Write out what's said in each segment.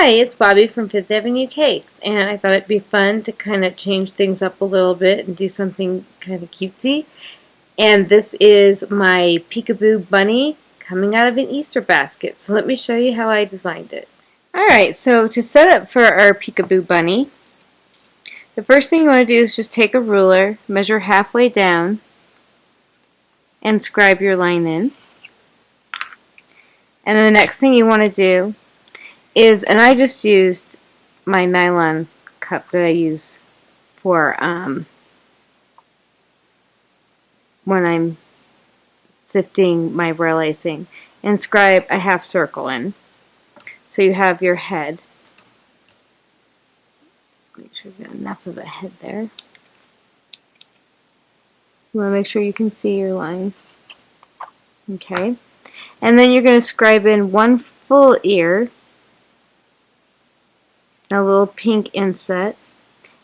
Hi, it's Bobbie from Fifth Avenue Cakes, and I thought it'd be fun to kind of change things up a little bit and do something kind of cutesy. And this is my peekaboo bunny coming out of an Easter basket. So let me show you how I designed it. Alright, so to set up for our peekaboo bunny, the first thing you want to do is just take a ruler, measure halfway down, and scribe your line in. And then the next thing you want to do is, and I just used my nylon cup that I use for when I'm sifting my royal icing, and scribe a half circle in. So you have your head. Make sure you've got enough of a head there. You want to make sure you can see your line. Okay. And then you're going to scribe in one full ear, a little pink inset.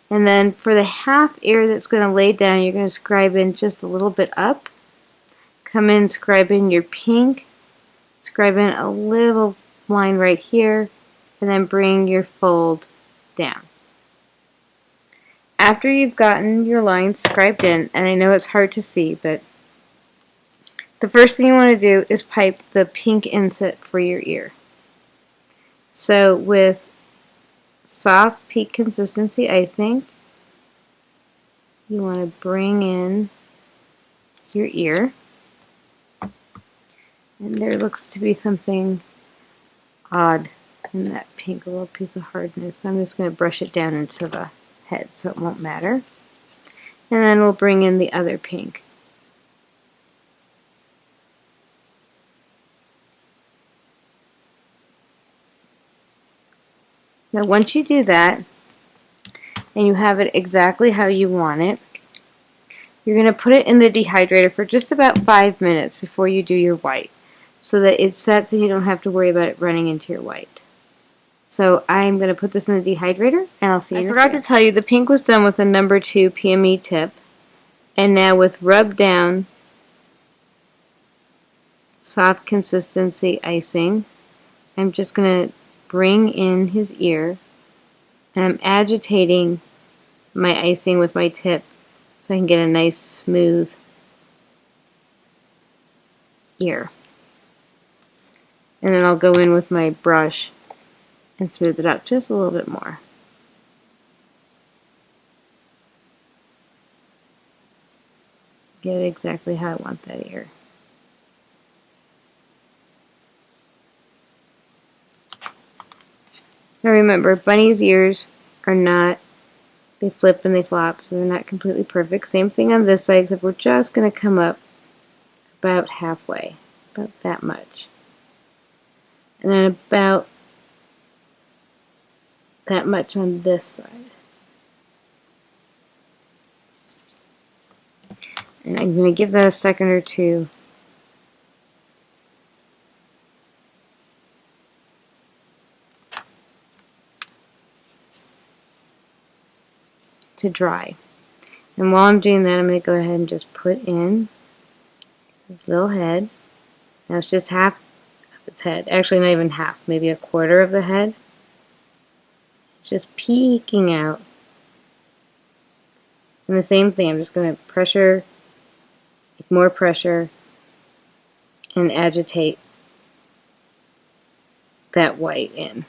And then for the half ear that's going to lay down, you're going to scribe in just a little bit up. Come in, scribe in your pink, scribe in a little line right here, and then bring your fold down. After you've gotten your lines scribed in, and I know it's hard to see, but the first thing you want to do is pipe the pink inset for your ear. So with soft peak consistency icing, you want to bring in your ear. And there looks to be something odd in that pink, a little piece of hardness. So I'm just going to brush it down into the head so it won't matter. And then we'll bring in the other pink. Now once you do that, and you have it exactly how you want it, you're going to put it in the dehydrator for just about 5 minutes before you do your white, so that it sets and you don't have to worry about it running into your white. So I'm going to put this in the dehydrator, and I'll see you in a second. I forgot to tell you, the pink was done with a number 2 PME tip, and now with rub down soft consistency icing, I'm just going to bring in his ear, and I'm agitating my icing with my tip so I can get a nice smooth ear. And then I'll go in with my brush and smooth it out just a little bit more. Get it exactly how I want that ear. Now remember, bunny's ears are not, they flip and they flop, so they're not completely perfect. Same thing on this side, except we're just going to come up about halfway, about that much. And then about that much on this side. And I'm going to give that a second or two to dry. And while I'm doing that, I'm going to go ahead and just put in his little head. Now it's just half of its head. Actually, not even half, maybe a quarter of the head. It's just peeking out. And the same thing, I'm just going to pressure, more pressure, and agitate that white in.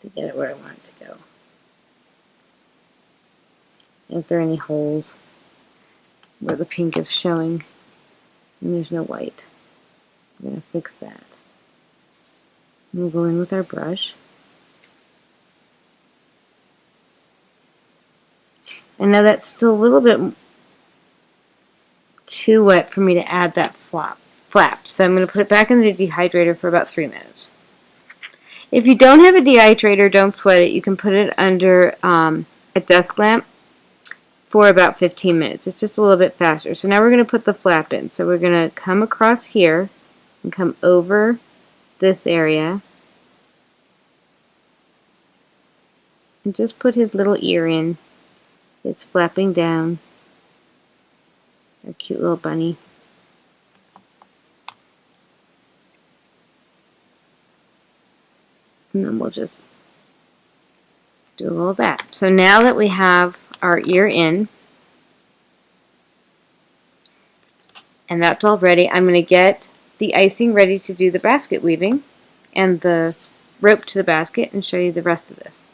To get it where I want it to go. And if there are any holes where the pink is showing and there's no white, we're going to fix that. And we'll go in with our brush. And now that's still a little bit too wet for me to add that flap. So I'm going to put it back in the dehydrator for about 3 minutes. If you don't have a dehydrator, don't sweat it. You can put it under a desk lamp for about 15 minutes. It's just a little bit faster. So now we're going to put the flap in. So we're going to come across here and come over this area and just put his little ear in. It's flapping down Our cute little bunny. And then we'll just do a little of that. So now that we have our ear in, and that's all ready, I'm going to get the icing ready to do the basket weaving and the rope to the basket and show you the rest of this.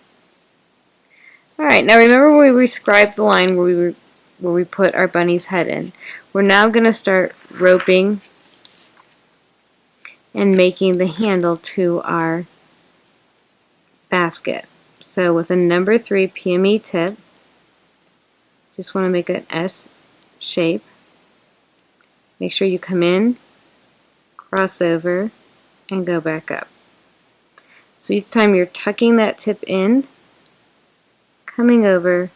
Alright, now remember where we scribed the line where we put our bunny's head in. We're now going to start roping and making the handle to our basket. So with a number 3 PME tip, just want to make an S shape. Make sure you come in, cross over, and go back up. So each time you're tucking that tip in, coming over,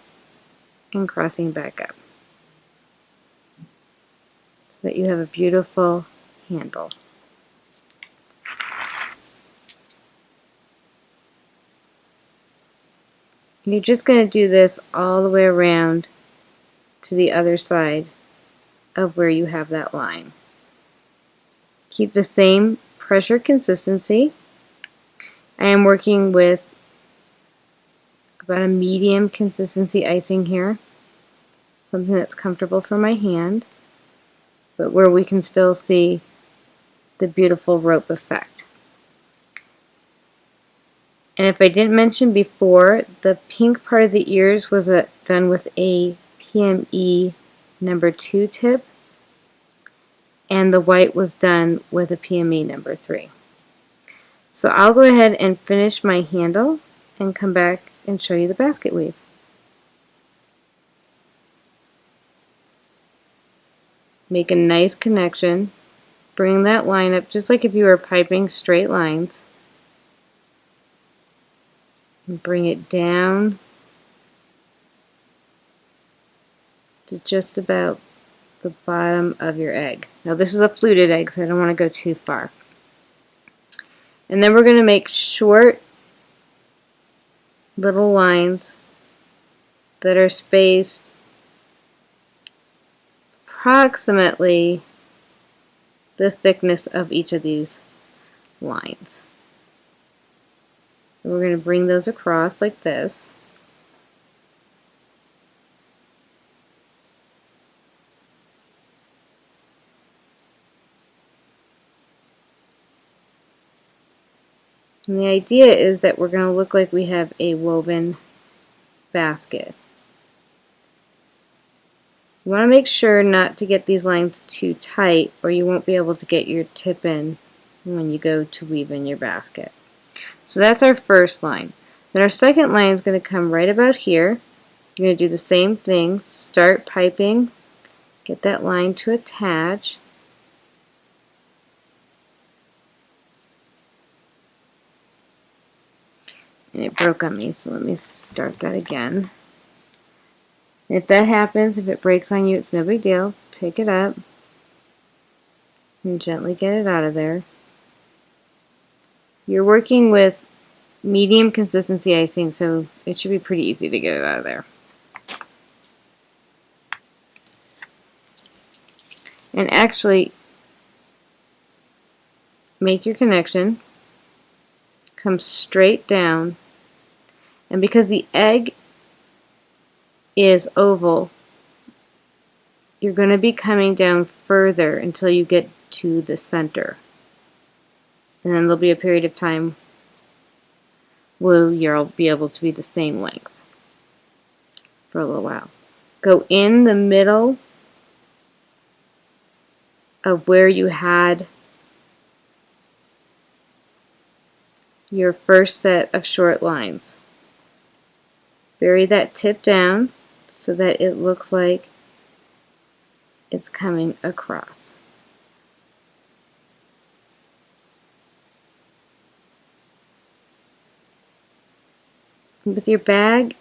and crossing back up. So that you have a beautiful handle. You're just going to do this all the way around to the other side of where you have that line. Keep the same pressure consistency. I am working with about a medium consistency icing here, something that's comfortable for my hand, but where we can still see the beautiful rope effect. And if I didn't mention before, the pink part of the ears was done with a PME number 2 tip, and the white was done with a PME number 3. So I'll go ahead and finish my handle and come back and show you the basket weave. Make a nice connection. Bring that line up just like if you were piping straight lines. And bring it down to just about the bottom of your egg. Now this is a fluted egg, so I don't want to go too far. And then we're going to make short little lines that are spaced approximately the thickness of each of these lines. And we're going to bring those across like this. And the idea is that we're going to look like we have a woven basket. You want to make sure not to get these lines too tight or you won't be able to get your tip in when you go to weave in your basket. So that's our first line. Then our second line is going to come right about here. You're going to do the same thing. Start piping, get that line to attach. And it broke on me, so let me start that again. And if that happens, if it breaks on you, it's no big deal. Pick it up and gently get it out of there. You're working with medium consistency icing, so it should be pretty easy to get it out of there. And actually, make your connection, come straight down, and because the egg is oval, you're going to be coming down further until you get to the center. And then there'll be a period of time where you'll be able to be the same length for a little while. Go in the middle of where you had your first set of short lines. Bury that tip down so that it looks like it's coming across. With your bag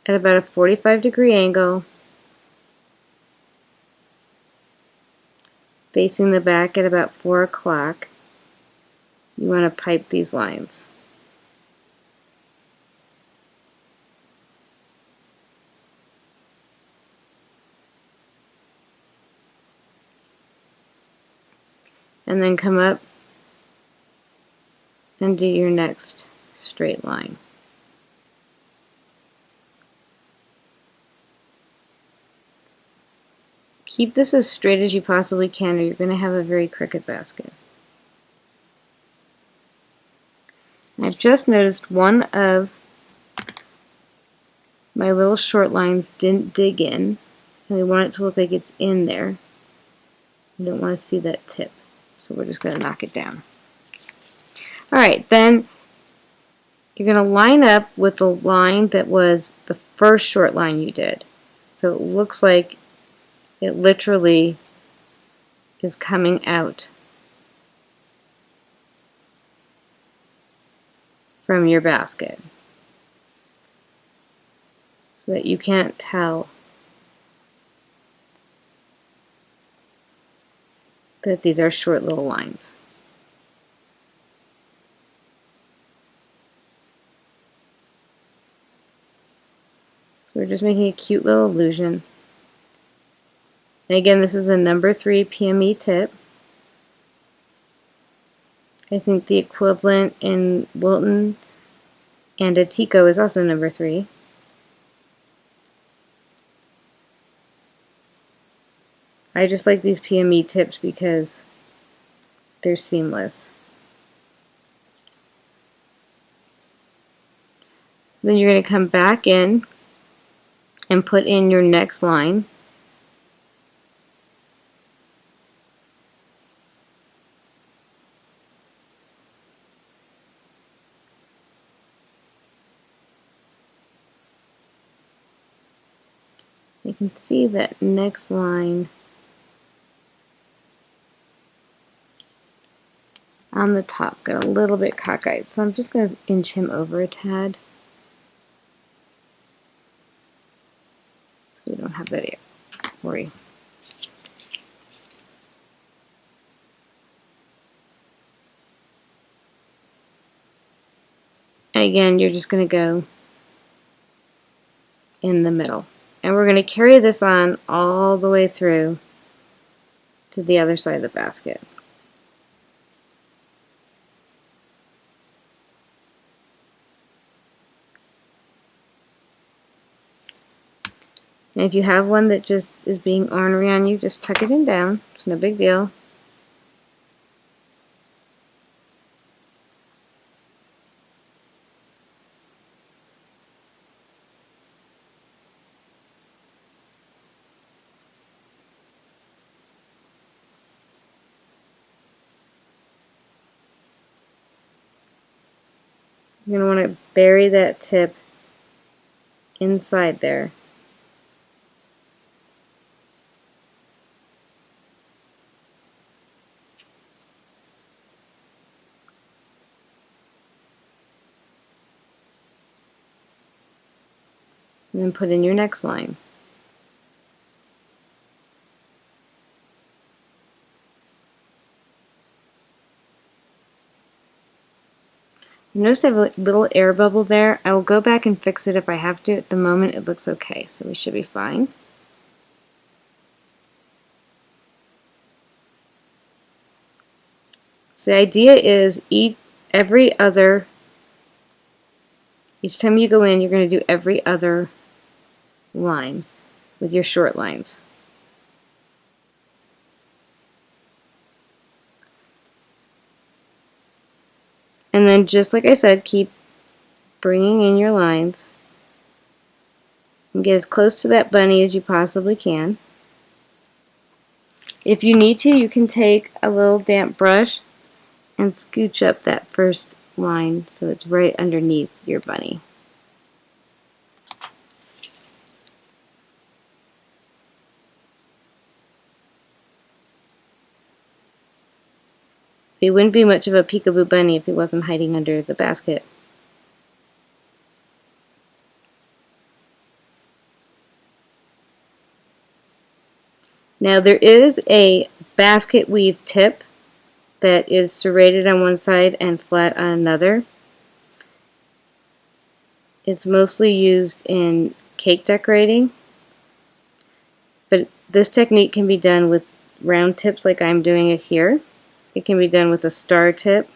at about a 45-degree angle, facing the back at about 4 o'clock, you want to pipe these lines. and then come up and do your next straight line. Keep this as straight as you possibly can, or you're going to have a very crooked basket. And I've just noticed one of my little short lines didn't dig in, and we want it to look like it's in there. We don't want to see that tip, so we're just going to knock it down. Alright, then you're going to line up with the line that was the first short line you did. So it looks like it literally is coming out from your basket, so that you can't tell that these are short little lines. So we're just making a cute little illusion. And again, this is a number 3 PME tip. I think the equivalent in Wilton and Atico is also number 3. I just like these PME tips because they're seamless. So then you're going to come back in and put in your next line. You can see that next line on the top got a little bit cockeyed, so I'm just going to inch him over a tad so we don't have that worry. And again, you're just going to go in the middle. And we're going to carry this on all the way through to the other side of the basket. And if you have one that just is being ornery on you, just tuck it in down. It's no big deal. You're going to want to bury that tip inside there. And then put in your next line. Notice I have a little air bubble there. I will go back and fix it if I have to. At the moment it looks okay, so we should be fine. So the idea is each time you go in, you're going to do every other line with your short lines. And then, just like I said, keep bringing in your lines and get as close to that bunny as you possibly can. If you need to, you can take a little damp brush and scooch up that first line so it's right underneath your bunny. He wouldn't be much of a peekaboo bunny if he wasn't hiding under the basket. Now there is a basket weave tip that is serrated on one side and flat on another. It's mostly used in cake decorating, but this technique can be done with round tips like I'm doing it here. it can be done with a star tip,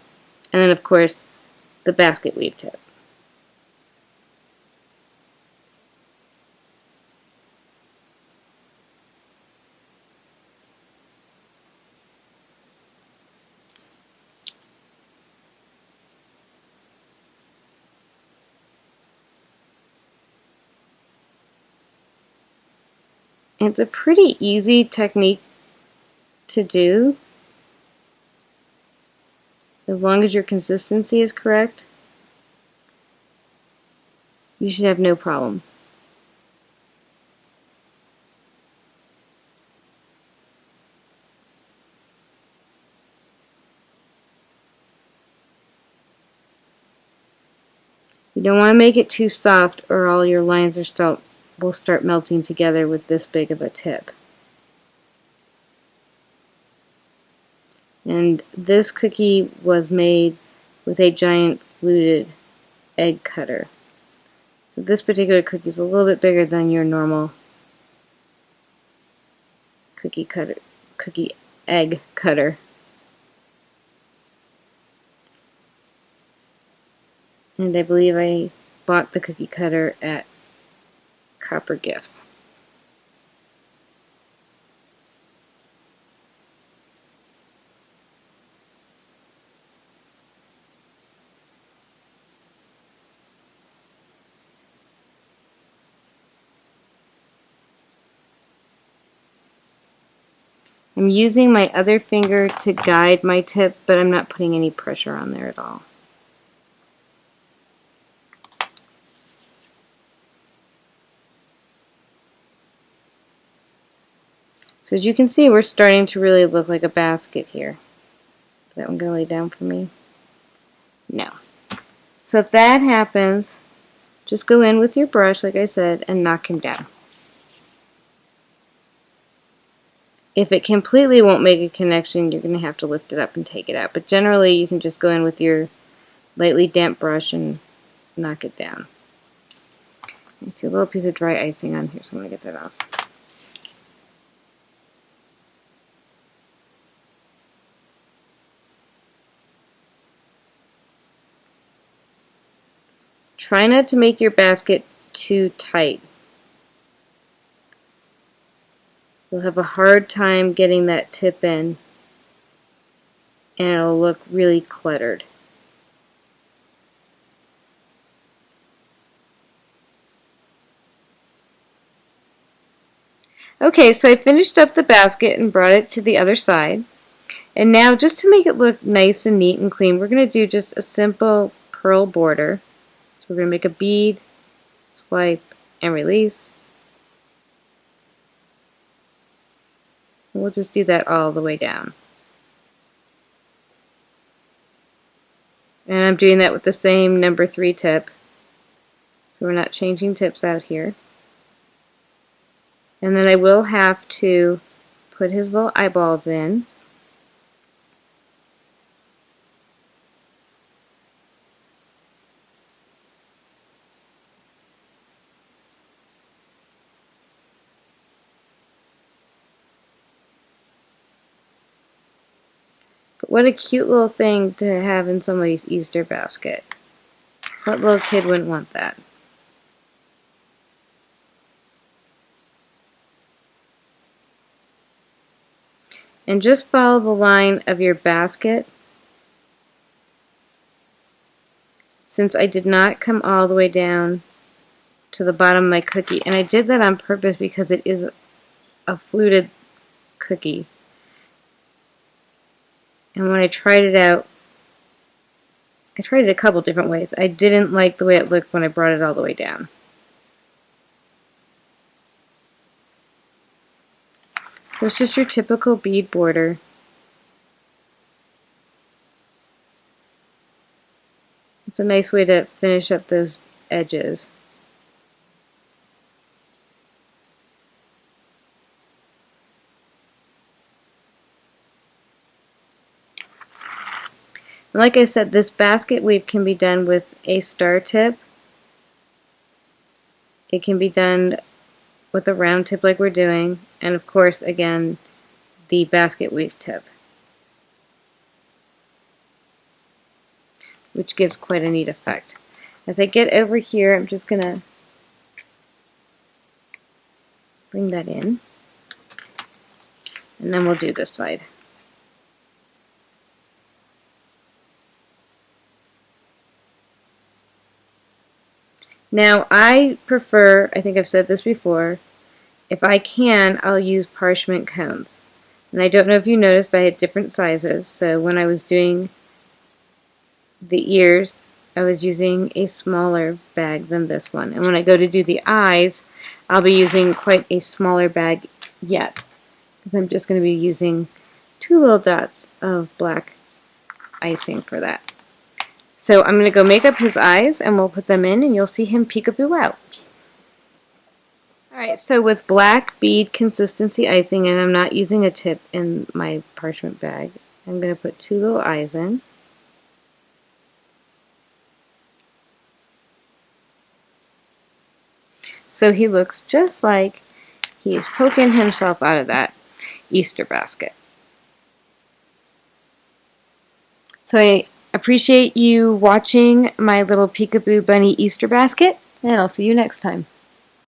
and then of course the basket weave tip. It's a pretty easy technique to do, as long as your consistency is correct. You should have no problem. You don't want to make it too soft, or all your lines will start melting together with this big of a tip. And this cookie was made with a giant fluted egg cutter. So this particular cookie is a little bit bigger than your normal cookie egg cutter. And I believe I bought the cookie cutter at Copper Gifts. I'm using my other finger to guide my tip, but I'm not putting any pressure on there at all. So as you can see, we're starting to really look like a basket here. Is that one going to lay down for me? No. So if that happens, just go in with your brush, like I said, and knock him down. If it completely won't make a connection, you're going to have to lift it up and take it out. But generally, you can just go in with your lightly damp brush and knock it down. I see a little piece of dry icing on here, so I'm going to get that off. Try not to make your basket too tight. You'll have a hard time getting that tip in, and it'll look really cluttered. Okay, so I finished up the basket and brought it to the other side. And now, just to make it look nice and neat and clean, we're going to do just a simple pearl border. So we're going to make a bead, swipe, and release. And we'll just do that all the way down. And I'm doing that with the same number 3 tip. So we're not changing tips out here. And then I will have to put his little eyeballs in. But what a cute little thing to have in somebody's Easter basket. What little kid wouldn't want that? And just follow the line of your basket. Since I did not come all the way down to the bottom of my cookie, and I did that on purpose because it is a fluted cookie. And when I tried it out, I tried it a couple different ways. I didn't like the way it looked when I brought it all the way down. So it's just your typical bead border. It's a nice way to finish up those edges. And like I said, this basket weave can be done with a star tip. It can be done with a round tip like we're doing, and of course, again, the basket weave tip. which gives quite a neat effect. As I get over here, I'm just going to bring that in, and then we'll do this side. Now, I prefer, I think I've said this before, if I can, I'll use parchment cones. And I don't know if you noticed I had different sizes, so when I was doing the ears, I was using a smaller bag than this one. And when I go to do the eyes, I'll be using quite a smaller bag yet, because I'm just going to be using 2 little dots of black icing for that. So I'm going to go make up his eyes, and we'll put them in, and you'll see him peekaboo out. Alright, so with black bead consistency icing, and I'm not using a tip in my parchment bag, I'm going to put 2 little eyes in. So he looks just like he's poking himself out of that Easter basket. So I appreciate you watching my little peekaboo bunny Easter basket, and I'll see you next time.